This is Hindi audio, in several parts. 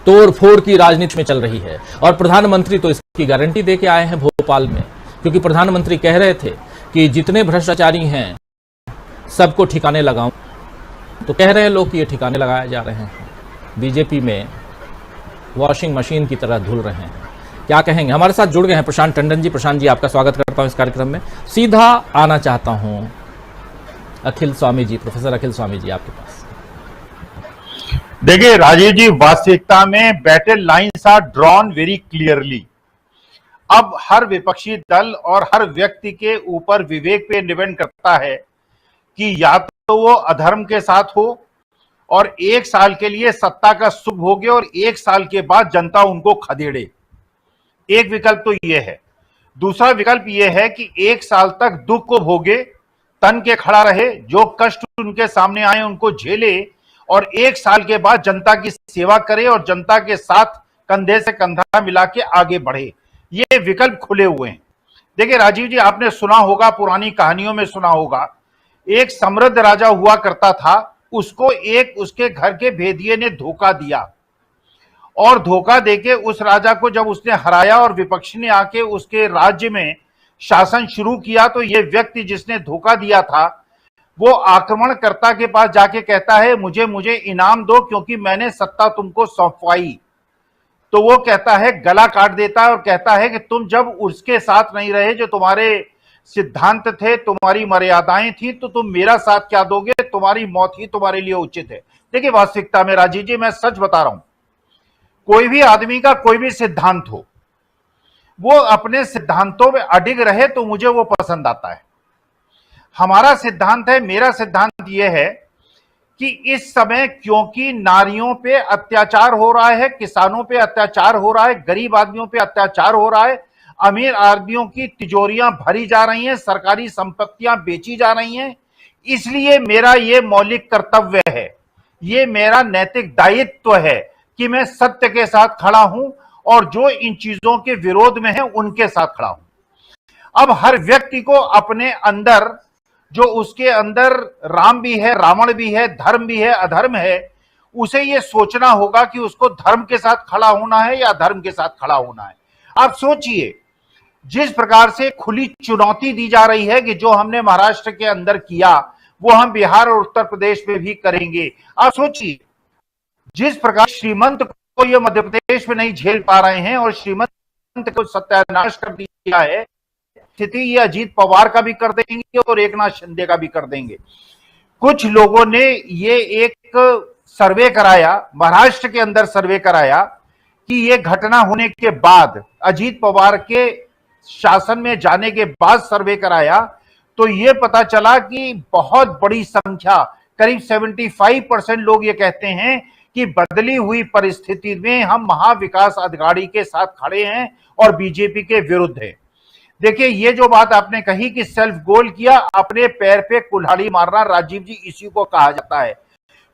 तोड़ फोड़ की राजनीति में चल रही है। और प्रधानमंत्री तो इसकी गारंटी दे के आए हैं भोपाल में, क्योंकि प्रधानमंत्री कह रहे थे कि जितने भ्रष्टाचारी हैं सबको ठिकाने लगाऊं। तो कह रहे हैं लोग कि ये ठिकाने लगाए जा रहे हैं, बीजेपी में वॉशिंग मशीन की तरह धुल रहे हैं। क्या कहेंगे? हमारे साथ जुड़ गए हैं प्रशांत टंडन जी। प्रशांत जी, आपका स्वागत करता हूं इस कार्यक्रम में। सीधा आना चाहता हूं अखिल स्वामी जी, प्रोफेसर अखिल स्वामी जी, आपके पास। देखिए राजीव जी, वास्तविकता में battle lines are drawn very clearly. अब हर विपक्षी दल और हर व्यक्ति के ऊपर विवेक पे डिपेंड करता है कि या तो वो अधर्म के साथ हो और 1 साल के लिए सत्ता का सुख भोगे और 1 साल के बाद जनता उनको खदेड़े। एक विकल्प तो ये है। दूसरा विकल्प ये है कि 1 साल तक दुख को भोगे, तन के खड़ा रहे, जो कष्ट उनके सामने आए उनको झेले और 1 साल के बाद जनता की सेवा करे और जनता के साथ कंधे से कंधा मिला के आगे बढ़े। ये विकल्प खुले हुए हैं। देखिए राजीव जी, आपने सुना होगा, पुरानी कहानियों में सुना होगा, एक समृद्ध राजा हुआ करता था, उसको एक उसके घर के भेदिये ने धोखा दिया और धोखा देके उस राजा को जब उसने हराया और विपक्षी ने आके उसके राज्य में शासन शुरू किया, तो ये व्यक्ति जिसने धोखा दिया था वो आक्रमणकर्ता के पास जाके कहता है मुझे इनाम दो क्योंकि मैंने सत्ता तुमको सौंपवाई। तो वो कहता है, गला काट देता है और कहता है कि तुम जब उसके साथ नहीं रहे, जो तुम्हारे सिद्धांत थे, तुम्हारी मर्यादाएं थी, तो तुम मेरा साथ क्या दोगे? तुम्हारी मौत ही तुम्हारे लिए उचित है। देखिए वास्तविकता में राजीव जी, मैं सच बता रहा हूं, कोई भी आदमी का कोई भी सिद्धांत हो, वो अपने सिद्धांतों में अडिग रहे तो मुझे वो पसंद आता है। हमारा सिद्धांत है, मेरा सिद्धांत यह है कि इस समय क्योंकि नारियों पे अत्याचार हो रहा है, किसानों पे अत्याचार हो रहा है, गरीब आदमियों पे अत्याचार हो रहा है, अमीर आदमियों की तिजोरियां भरी जा रही हैं, सरकारी संपत्तियां बेची जा रही हैं, इसलिए मेरा ये मौलिक कर्तव्य है, ये मेरा नैतिक दायित्व है कि मैं सत्य के साथ खड़ा हूं और जो इन चीजों के विरोध में है उनके साथ खड़ा हूं। अब हर व्यक्ति को अपने अंदर, जो उसके अंदर राम भी है, रावण भी है, धर्म भी है, अधर्म है, उसे ये सोचना होगा कि उसको धर्म के साथ खड़ा होना है या अधर्म के साथ खड़ा होना है। आप सोचिए, जिस प्रकार से खुली चुनौती दी जा रही है कि जो हमने महाराष्ट्र के अंदर किया वो हम बिहार और उत्तर प्रदेश में भी करेंगे। आप सोचिए, जिस प्रकार श्रीमंत को ये मध्य प्रदेश में नहीं झेल पा रहे हैं और श्रीमंत को सत्यानाश कर दिया है, स्थिति ये अजीत पवार का भी कर देंगे और एकनाथ शिंदे का भी कर देंगे। कुछ लोगों ने ये एक सर्वे कराया, महाराष्ट्र के अंदर सर्वे कराया कि ये घटना होने के बाद, अजीत पवार के शासन में जाने के बाद सर्वे कराया, तो ये पता चला कि बहुत बड़ी संख्या, करीब 75% लोग ये कहते हैं कि बदली हुई परिस्थिति में हम महाविकास अघाड़ी के साथ खड़े हैं और बीजेपी के विरुद्ध है। देखिए, ये जो बात आपने कही कि सेल्फ गोल किया, अपने पैर पे कुल्हाड़ी मारना, राजीव जी इसी को कहा जाता है।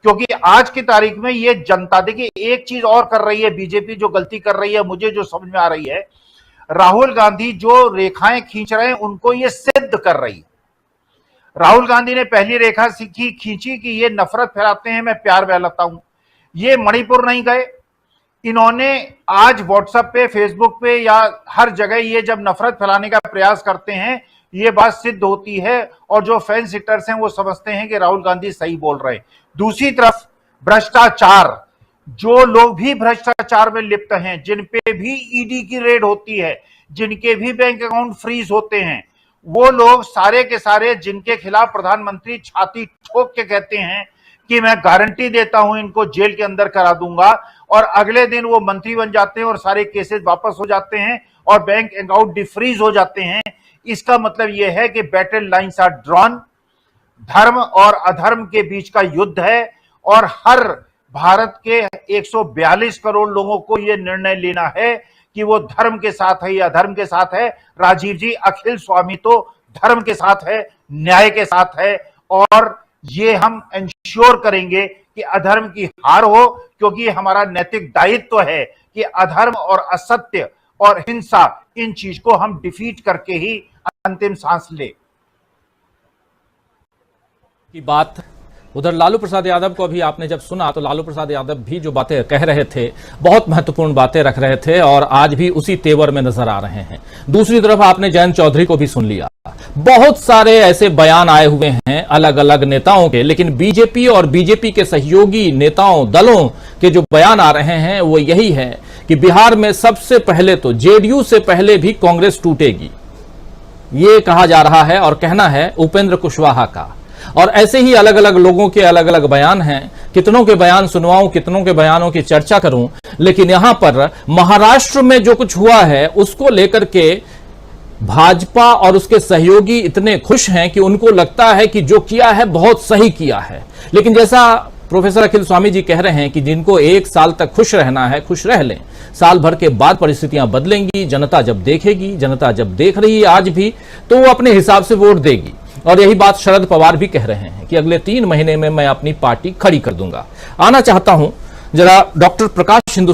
क्योंकि आज की तारीख में ये जनता, देखिए एक चीज और कर रही है बीजेपी, जो गलती कर रही है, मुझे जो समझ में आ रही है, राहुल गांधी जो रेखाएं खींच रहे हैं उनको ये सिद्ध कर रही है। राहुल गांधी ने पहली रेखा खींची कि ये नफरत फैलाते हैं, मैं प्यार फैलाता हूं। ये मणिपुर नहीं गए, इन्होंने आज व्हाट्सएप पे, फेसबुक पे या हर जगह ये जब नफरत फैलाने का प्रयास करते हैं, ये बात सिद्ध होती है और जो फैन सिटर्स हैं वो समझते हैं कि राहुल गांधी सही बोल रहे हैं। दूसरी तरफ भ्रष्टाचार, जो लोग भी भ्रष्टाचार में लिप्त हैं, जिन पे भी ईडी की रेड होती है, जिनके भी बैंक अकाउंट फ्रीज होते हैं, वो लोग सारे के सारे, जिनके खिलाफ प्रधानमंत्री छाती ठोक के कहते हैं कि मैं गारंटी देता हूं इनको जेल के अंदर करा दूंगा, और अगले दिन वो मंत्री बन जाते हैं और सारे केसेस वापस हो जाते हैं और बैंक अकाउंट डिफ्रीज हो जाते हैं। इसका मतलब यह है कि बैटल लाइन्स आर ड्रॉन, धर्म और अधर्म के बीच का युद्ध है और हर भारत के 142 करोड़ लोगों को यह निर्णय लेना है कि वो धर्म के साथ है या अधर्म के साथ है। राजीव जी, अखिल स्वामी तो धर्म के साथ है, न्याय के साथ है, और ये हम इंश्योर करेंगे कि अधर्म की हार हो, क्योंकि हमारा नैतिक दायित्व है कि अधर्म और असत्य और हिंसा, इन चीज को हम डिफीट करके ही अंतिम सांस ले। की बात उधर लालू प्रसाद यादव को अभी आपने जब सुना तो लालू प्रसाद यादव भी जो बातें कह रहे थे, बहुत महत्वपूर्ण बातें रख रहे थे और आज भी उसी तेवर में नजर आ रहे हैं। दूसरी तरफ आपने जयंत चौधरी को भी सुन लिया। बहुत सारे ऐसे बयान आए हुए हैं अलग अलग नेताओं के, लेकिन बीजेपी और बीजेपी के सहयोगी नेताओं दलों के जो बयान आ रहे हैं वो यही है कि बिहार में सबसे पहले तो जेडीयू से पहले भी कांग्रेस टूटेगी, ये कहा जा रहा है और कहना है उपेंद्र कुशवाहा का। और ऐसे ही अलग अलग लोगों के अलग अलग बयान हैं। कितनों के बयान सुनवाऊं, कितनों के बयानों की चर्चा करूं, लेकिन यहां पर महाराष्ट्र में जो कुछ हुआ है उसको लेकर के भाजपा और उसके सहयोगी इतने खुश हैं कि उनको लगता है कि जो किया है बहुत सही किया है। लेकिन जैसा प्रोफेसर अखिल स्वामी जी कह रहे हैं कि जिनको एक साल तक खुश रहना है, खुश रह लें। साल भर के बाद परिस्थितियां बदलेंगी, जनता जब देखेगी, जनता जब देख रही है आज भी, तो वो अपने हिसाब से वोट देगी। और यही बात शरद पवार भी कह रहे हैं कि अगले 3 महीने में मैं अपनी पार्टी खड़ी कर दूंगा। आना चाहता हूं जरा डॉक्टर प्रकाश हिंदुस्तान